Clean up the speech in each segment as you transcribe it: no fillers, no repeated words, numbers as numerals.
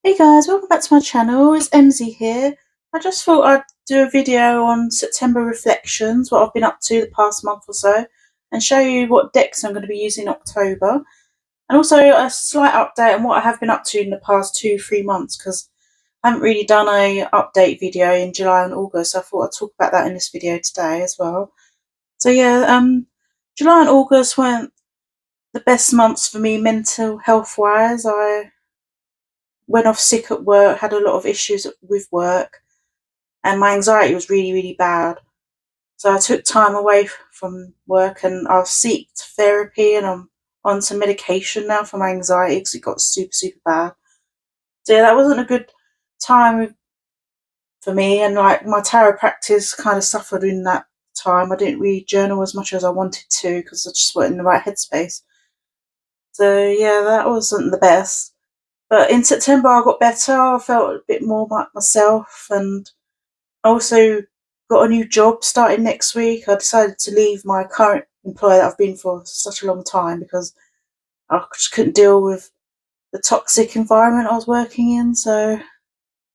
Hey guys, welcome back to my channel. It's MZ here. I just thought I'd do a video on September reflections, what I've been up to the past month or so, and show you what decks I'm going to be using in October. And also a slight update on what I have been up to in the past 2-3 months, because I haven't really done a update video in July and August, so I thought I'd talk about that in this video today as well. So yeah, July and August weren't the best months for me mental health wise. I went off sick at work, had a lot of issues with work, and my anxiety was really, really bad. So I took time away from work and I've sought therapy, and I'm on some medication now for my anxiety because it got super, super bad. So yeah, that wasn't a good time for me, and like my tarot practice kind of suffered in that time. I didn't really journal as much as I wanted to because I just weren't in the right headspace. So yeah, that wasn't the best. But in September I got better, I felt a bit more like myself, and I also got a new job starting next week. I decided to leave my current employer that I've been for such a long time because I just couldn't deal with the toxic environment I was working in. So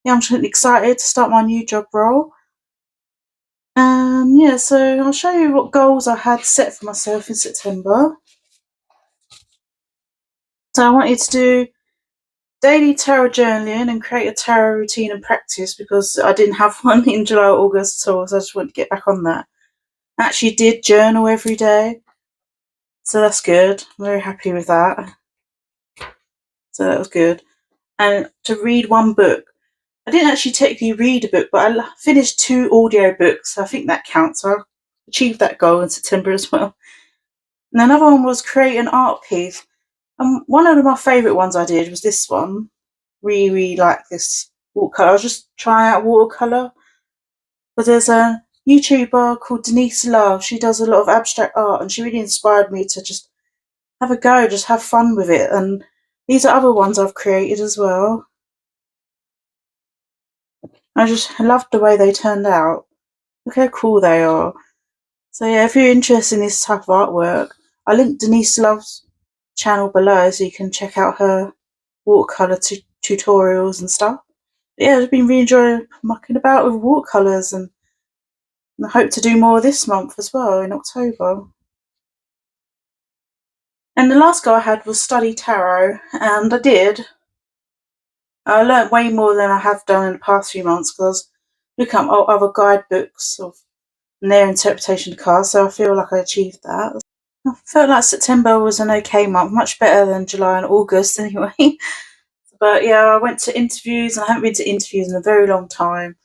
yeah, I'm just really excited to start my new job role. Yeah, so I'll show you what goals I had set for myself in September. So I wanted to do daily tarot journaling and create a tarot routine and practice because I didn't have one in July or August at all, so I just wanted to get back on that. I actually did journal every day, so that's good. I'm very happy with that. So that was good. And to read one book. I didn't actually technically read a book, but I finished 2 audio books, so I think that counts. So I achieved that goal in September as well. And another one was create an art piece. And one of my favourite ones I did was this one. Really, really like this watercolour. I was just trying out watercolour. But there's a YouTuber called Denis Love. She does a lot of abstract art, and she really inspired me to just have a go, just have fun with it. And these are other ones I've created as well. I just loved the way they turned out. Look how cool they are. So yeah, if you're interested in this type of artwork, I'll link Denis Love's channel below so you can check out her watercolour tutorials and stuff. But yeah, I've been really enjoying mucking about with watercolours, and I hope to do more this month as well, in October. And the last goal I had was study tarot, and I did. I learnt way more than I have done in the past few months because I was looking up other guidebooks and their interpretation of cards, so I feel like I achieved that. I felt like September was an okay month, much better than July and August anyway. But yeah, I went to interviews, and I haven't been to interviews in a very long time.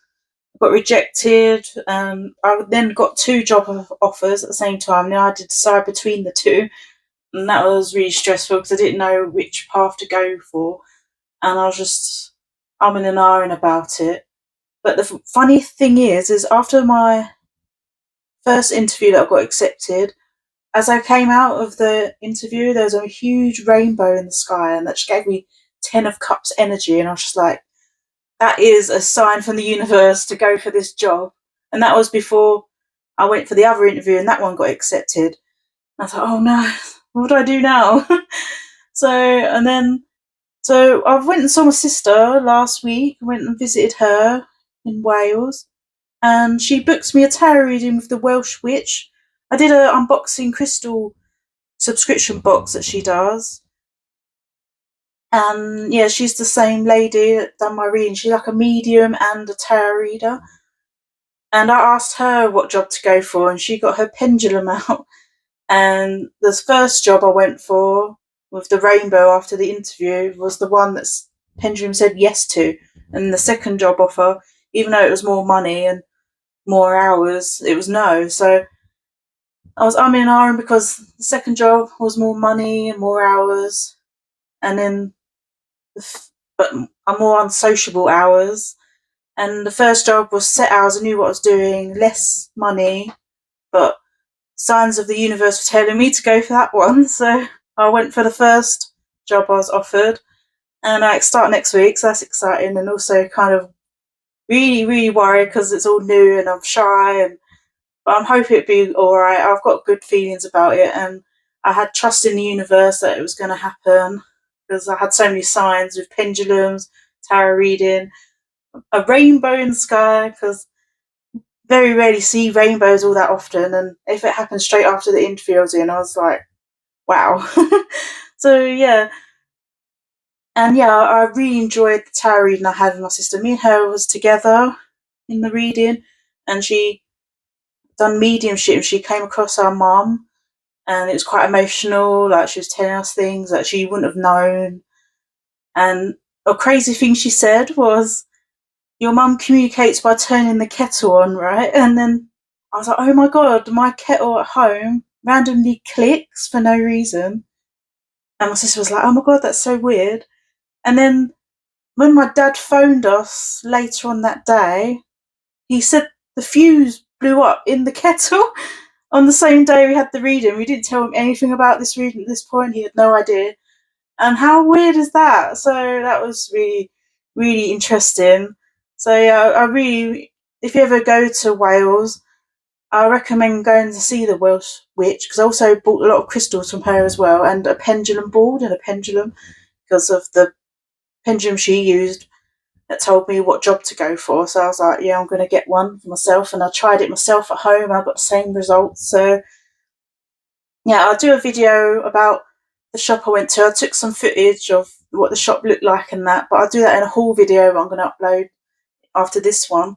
I got rejected, and I then got 2 job offers at the same time. Now I had to decide between the 2, and that was really stressful because I didn't know which path to go for, and I was just umming and ahhing about it. But the funny thing is after my first interview that I got accepted, as I came out of the interview, there was a huge rainbow in the sky, and that just gave me 10 of Cups energy, and I was just like, that is a sign from the universe to go for this job. And that was before I went for the other interview, and that one got accepted. And I thought, oh no, what do I do now? So I went and saw my sister last week. I went and visited her in Wales, and she booked me a tarot reading with the Welsh Witch. I did an unboxing crystal subscription box that she does. And yeah, she's the same lady that done my reading. She's like a medium and a tarot reader. And I asked her what job to go for, and she got her pendulum out. And the first job I went for with the rainbow after the interview was the one that pendulum said yes to. And the second job offer, even though it was more money and more hours, it was no. So I was umming and ahhing because the second job was more money and more hours, and then but more unsociable hours. And the first job was set hours. I knew what I was doing, less money, but signs of the universe were telling me to go for that one. So I went for the first job I was offered, and I start next week, so that's exciting. And also kind of really, really worried because it's all new and I'm shy, but I'm hoping it'll be alright. I've got good feelings about it, and I had trust in the universe that it was going to happen because I had so many signs with pendulums, tarot reading, a rainbow in the sky, because very rarely see rainbows all that often, and if it happened straight after the interview I was in, I was like, wow. So yeah, and yeah, I really enjoyed the tarot reading I had with my sister. Me and her was together in the reading, and she done mediumship, and she came across our mum, and it was quite emotional. Like, she was telling us things that she wouldn't have known, and a crazy thing she said was, "Your mum communicates by turning the kettle on, right?" And then I was like, "Oh my god, my kettle at home randomly clicks for no reason." And my sister was like, "Oh my god, that's so weird." And then when my dad phoned us later on that day, he said the fuse blew up in the kettle on the same day we had the reading. We didn't tell him anything about this reading at this point. He had no idea. And how weird is that? So that was really, really interesting. So yeah, I really, if you ever go to Wales, I recommend going to see the Welsh Witch, because I also bought a lot of crystals from her as well, and a pendulum board and a pendulum, because of the pendulum she used that told me what job to go for. So I was like, yeah, I'm going to get one for myself, and I tried it myself at home and I got the same results. So yeah, I'll do a video about the shop I went to. I took some footage of what the shop looked like and that, but I'll do that in a haul video I'm going to upload after this one,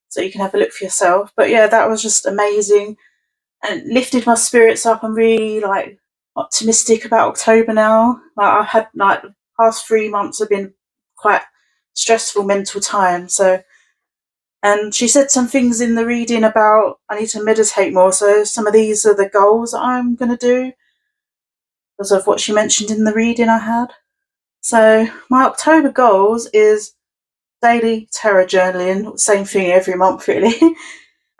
so you can have a look for yourself. But yeah, that was just amazing and lifted my spirits up. I'm really like optimistic about October now. Like, I've had like the past 3 months have been quite stressful mental time. So, and she said some things in the reading about I need to meditate more. So some of these are the goals that I'm going to do because of what she mentioned in the reading I had. So my October goals is daily tarot journaling, same thing every month really. I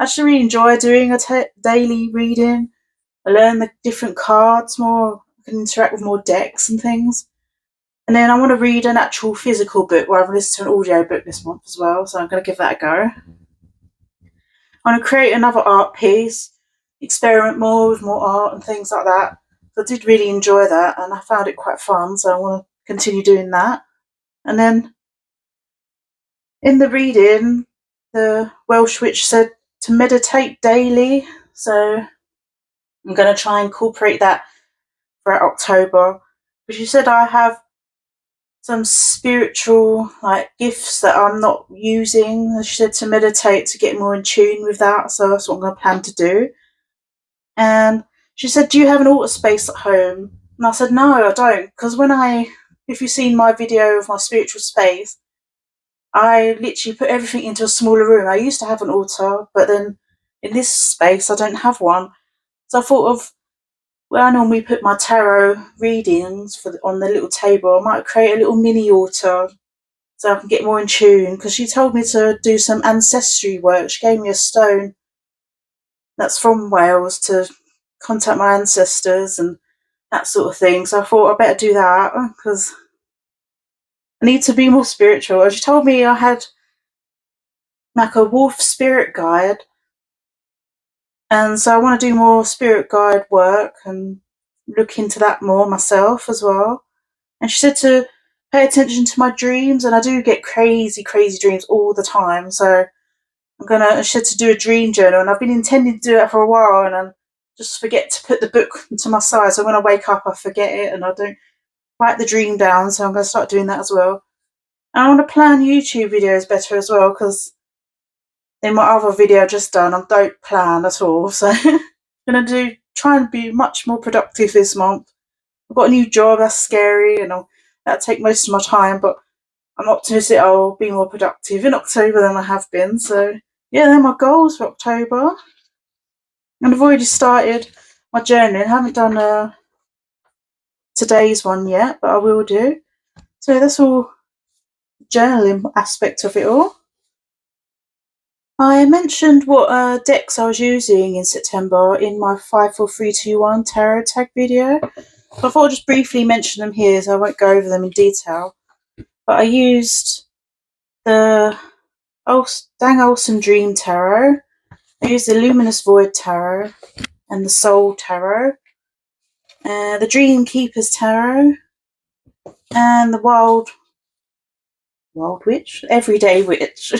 actually really enjoy doing a daily reading. I learn the different cards more, I can interact with more decks and things. And then I want to read an actual physical book rather than listen to an audio book this month as well, so I'm going to give that a go. I want to create another art piece, experiment more with more art and things like that. So I did really enjoy that, and I found it quite fun, so I want to continue doing that. And then in the reading, the Welsh Witch said to meditate daily, so I'm going to try and incorporate that for October. But she said I have some spiritual like gifts that I'm not using. She said to meditate to get more in tune with that, so that's what I'm going to plan to do. And she said, "Do you have an altar space at home?" And I said, "No, I don't, because if you've seen my video of my spiritual space, I literally put everything into a smaller room. I used to have an altar, but then in this space I don't have one. So I thought of where I normally put my tarot readings on the little table, I might create a little mini altar so I can get more in tune, because she told me to do some ancestry work. She gave me a stone that's from Wales to contact my ancestors and that sort of thing. So I thought I better do that because I need to be more spiritual. And she told me I had like a wolf spirit guide, and so I want to do more spirit guide work and look into that more myself as well. And she said to pay attention to my dreams, and I do get crazy, crazy dreams all the time. So she said to do a dream journal, and I've been intending to do that for a while, and I just forget to put the book to my side. So when I wake up, I forget it, and I don't write the dream down. So I'm going to start doing that as well. And I want to plan YouTube videos better as well, because in my other video I just done, I don't plan at all. So I'm going to try and be much more productive this month. I've got a new job, that's scary, and that'll take most of my time, but I'm optimistic I'll be more productive in October than I have been. So yeah, they're my goals for October. And I've already started my journaling. I haven't done today's one yet, but I will do. So that's all journaling aspect of it all. I mentioned what decks I was using in September in my 54321 tarot tag video. So I thought I'd just briefly mention them here, so I won't go over them in detail. But I used the Dang Olsen Dream Tarot. I used the Luminous Void Tarot and the Soul Tarot, the Dreamkeepers Tarot, and the Wild Witch, Everyday Witch.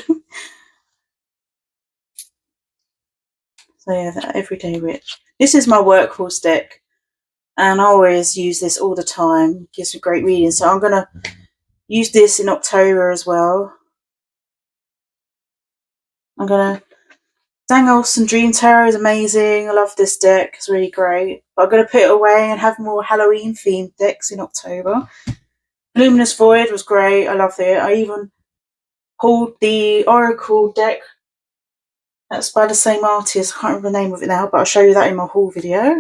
So yeah, that Everyday Witch. This is my workhorse deck, and I always use this all the time. It gives me great reading. So I'm gonna use this in October as well. I'm gonna. Dang, Olsen Dream Tarot is amazing. I love this deck. It's really great. But I'm gonna put it away and have more Halloween themed decks in October. Luminous Void was great. I loved it. I even pulled the Oracle deck. That's by the same artist. I can't remember the name of it now, but I'll show you that in my haul video.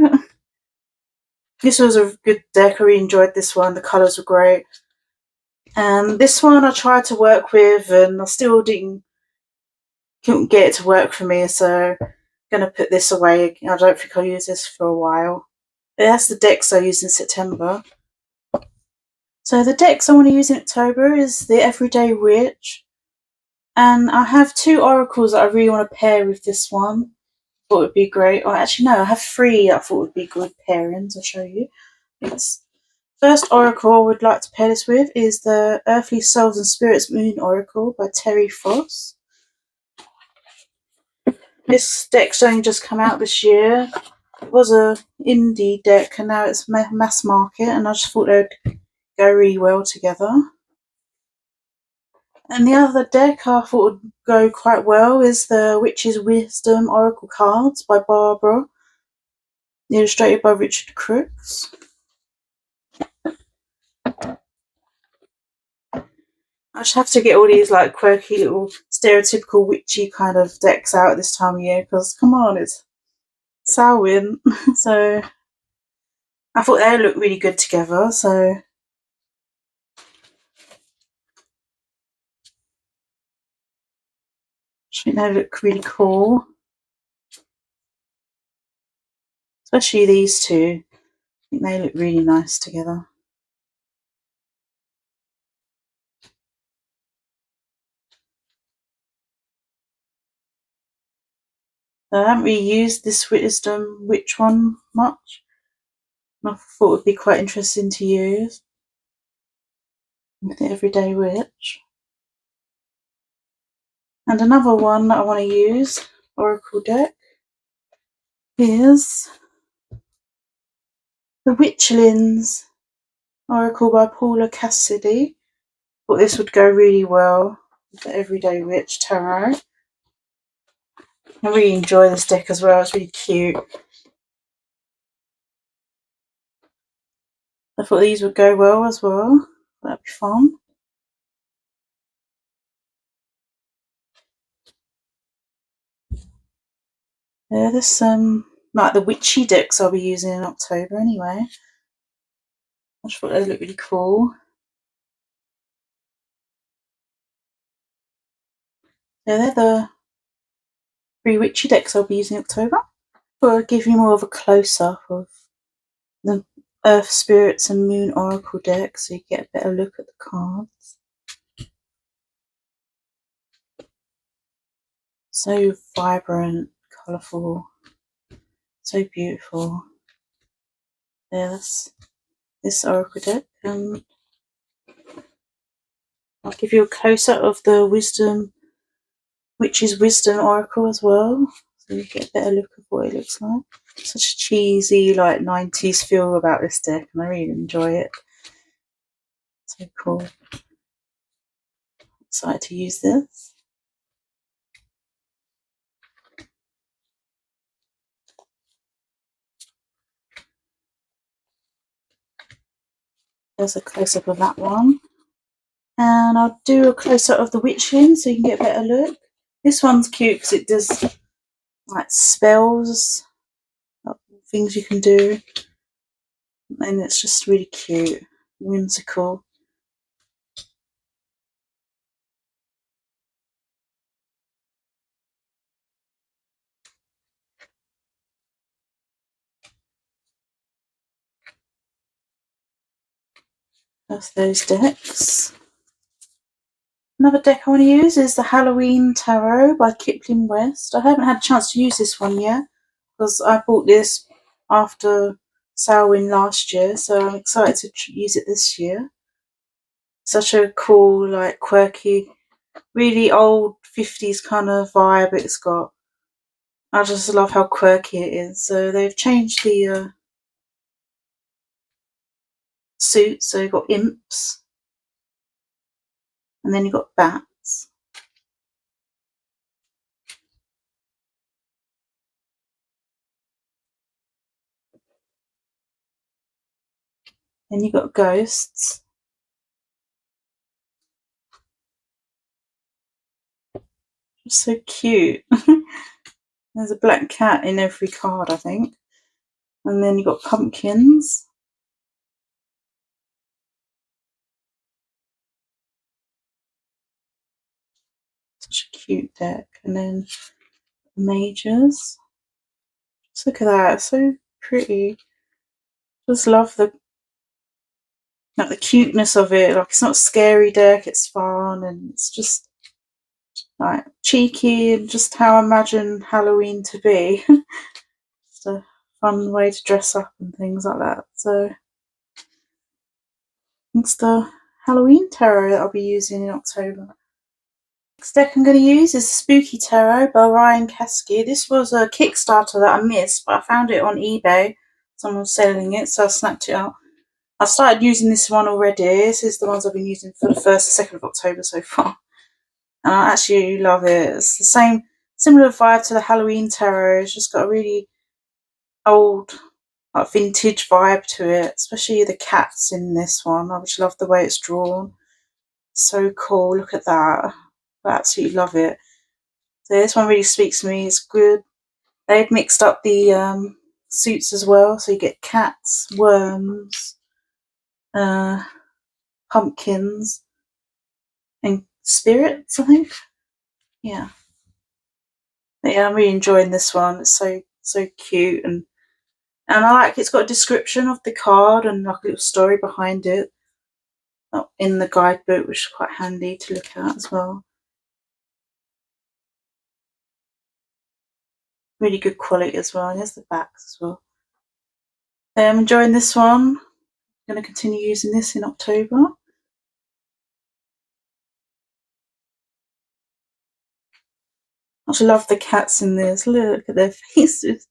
This was a good deck. I really enjoyed this one. The colours were great. And this one I tried to work with, and I still couldn't get it to work for me. So I'm gonna put this away. I don't think I'll use this for a while. That's the decks I used in September. So the decks I want to use in October is the Everyday Witch. And I have 2 oracles that I really want to pair with this one. Thought would be great. Or actually no, I have 3 that I thought would be good pairings. I'll show you. First oracle I would like to pair this with is the Earthly Souls and Spirits Moon Oracle by Terry Foss. This deck's only just come out this year. It was a indie deck and now it's mass market, and I just thought they'd go really well together. And the other deck I thought would go quite well is the Witch's Wisdom Oracle cards by Barbara, illustrated by Richard Crooks. I just have to get all these like quirky little stereotypical witchy kind of decks out at this time of year, because come on, it's Samhain. So I thought they looked really good together, so I think they look really cool. Especially these two. I think they look really nice together. So I haven't really used this Wisdom Witch one much. I thought it would be quite interesting to use with the Everyday Witch. And another one that I want to use, Oracle deck, is the Witchlings Oracle by Paula Cassidy. Thought this would go really well with the Everyday Witch Tarot. I really enjoy this deck as well. It's really cute. I thought these would go well as well. That'd be fun. Yeah, there's like the witchy decks I'll be using in October anyway. I just thought they look really cool. Yeah, they're the 3 witchy decks I'll be using in October. I'll give you more of a close-up of the Earth Spirits and Moon Oracle deck so you get a better look at the cards. So vibrant, colourful, so beautiful. Yeah, that's this Oracle deck. And I'll give you a close-up of the Witch's Wisdom Oracle as well, so you get a better look of what it looks like. Such a cheesy, like 90s feel about this deck, and I really enjoy it. So cool. Excited to use this. There's a close-up of that one. And I'll do a close-up of the Witchling so you can get a better look. This one's cute because it does like spells, like, things you can do. And it's just really cute, whimsical. That's those decks. Another deck I want to use is the Halloween Tarot by Kipling West. I haven't had a chance to use this one yet because I bought this after Samhain last year, so I'm excited to use it this year. Such a cool, like quirky, really old 50s kind of vibe it's got. I just love how quirky it is. So they've changed the suits. So you've got imps, and then you've got bats. Then you've got ghosts. Just so cute. There's a black cat in every card, I think. And then you've got pumpkins. Such a cute deck. And then mages. Just look at that, it's so pretty. Just love the cuteness of it. Like, it's not a scary deck, it's fun, and it's just like cheeky and just how I imagine Halloween to be. Just a fun way to dress up and things like that. So it's the Halloween tarot that I'll be using in October. Next deck I'm going to use is the Spooky Tarot by Ryan Caskey. This was a Kickstarter that I missed, but I found it on eBay. Someone was selling it, so I snapped it up. I started using this one already. This is the ones I've been using for the 1st and 2nd of October so far. And I actually love it. It's the same, similar vibe to the Halloween tarot. It's just got a really old, like, vintage vibe to it, especially the cats in this one. I just love the way it's drawn. So cool. Look at that. I absolutely love it. So this one really speaks to me. It's good. They've mixed up the suits as well. So you get cats, worms, pumpkins, and spirits, I think. Yeah. But yeah, I'm really enjoying this one. It's so cute, and I like it's got a description of the card and like a little story behind it in the guidebook, which is quite handy to look at as well. Really good quality as well. And there's the backs as well. So I'm enjoying this one. I'm going to continue using this in October. I just love the cats in this. Look at their faces.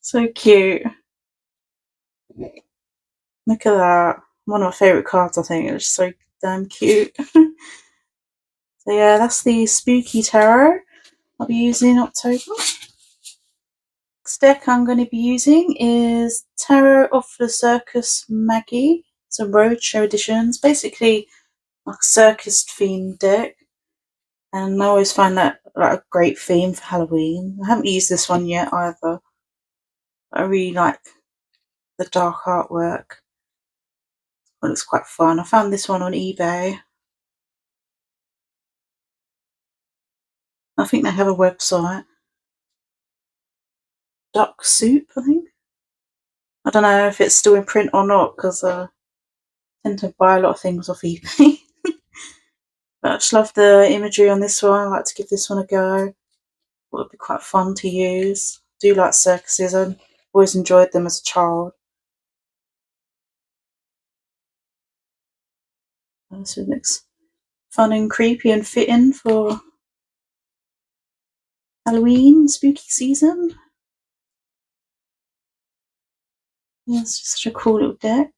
So cute. Look at that. One of my favourite cards, I think. It's so damn cute. So yeah, that's the Spooky Tarot I'll be using in October. Next deck I'm going to be using is Tarot of the Zirkus Magi. It's a Roadshow editions, basically like a circus themed deck. And I always find that like a great theme for Halloween. I haven't used this one yet either. I really like the dark artwork. It looks quite fun. I found this one on eBay. I think they have a website. Duck Soup, I think. I don't know if it's still in print or not, because I tend to buy a lot of things off eBay. But I just love the imagery on this one. I like to give this one a go. It would be quite fun to use. I do like circuses. I've always enjoyed them as a child. So it looks fun and creepy and fitting for Halloween, spooky season. Yeah, it's just such a cool little deck.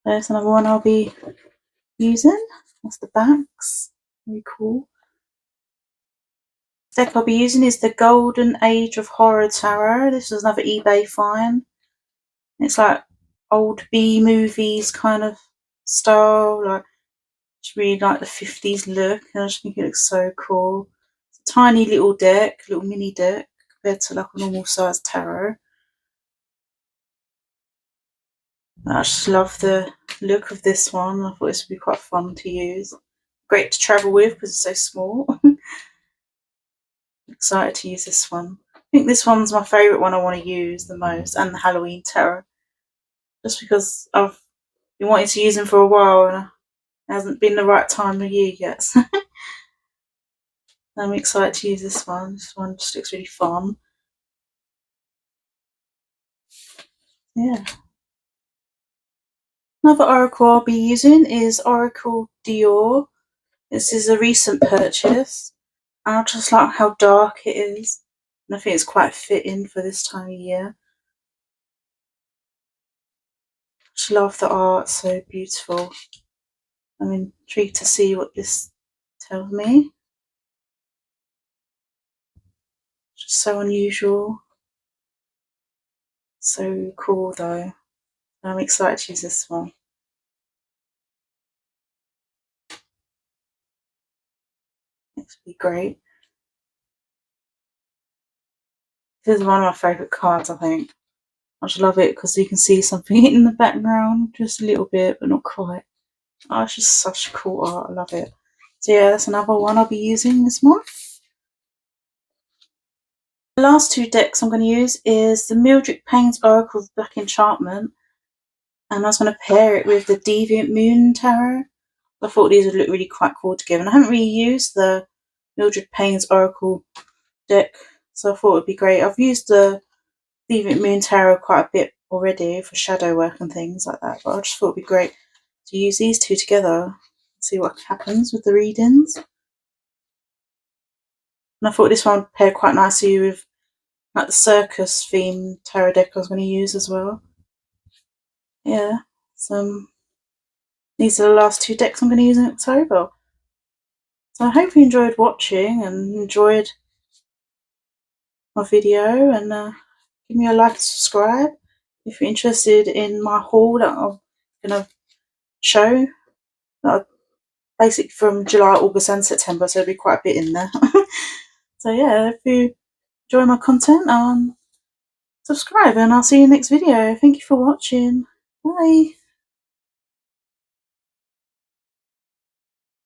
There's another one I'll be using. That's the backs. Very cool. The deck I'll be using is the Golden Age of Horror Tarot. This is another eBay find. It's like old B movies kind of style. Like, just really like the 50s look, and I just think it looks so cool. It's a tiny little deck, little mini deck compared to like a normal size tarot. I just love the look of this one. I thought this would be quite fun to use. Great to travel with because it's so small. Excited to use this one. I think this one's my favourite one I want to use the most, and the Halloween tarot. Just because I've been wanting to use them for a while and it hasn't been the right time of year yet. So I'm excited to use this one. This one just looks really fun. yeah. Another oracle I'll be using is Oracle Dior. This is a recent purchase. And I just like how dark it is. And I think it's quite fitting for this time of year. I just love the art, so beautiful. I'm intrigued to see what this tells me. Just so unusual. So cool though. I'm excited to use this one. This will be great. This is one of my favourite cards, I think. I just love it because you can see something in the background, just a little bit, but not quite. Oh, it's just such cool art. I love it. So yeah, that's another one I'll be using this month. The last two decks I'm going to use is the Mildred Paynes Oracle of Black Enchantment, and I was going to pair it with the Deviant Moon Tarot. I thought these would look really quite cool together, and I haven't really used the Mildred Paynes Oracle deck, so I thought it would be great. I've used the Deviant Moon Tarot quite a bit already for shadow work and things like that, but I just thought it would be great to use these two together and see what happens with the readings. And I thought this one would pair quite nicely with like the Zirkus theme tarot deck I was going to use as well. Yeah, so these are the last two decks I'm going to use in October. So I hope you enjoyed watching and enjoyed my video, and give me a like and subscribe if you're interested in my haul that I'm going to show. Basically from July, August and September, so there'll be quite a bit in there. So yeah, if you enjoy my content, subscribe and I'll see you in the next video. Thank you for watching. Bye.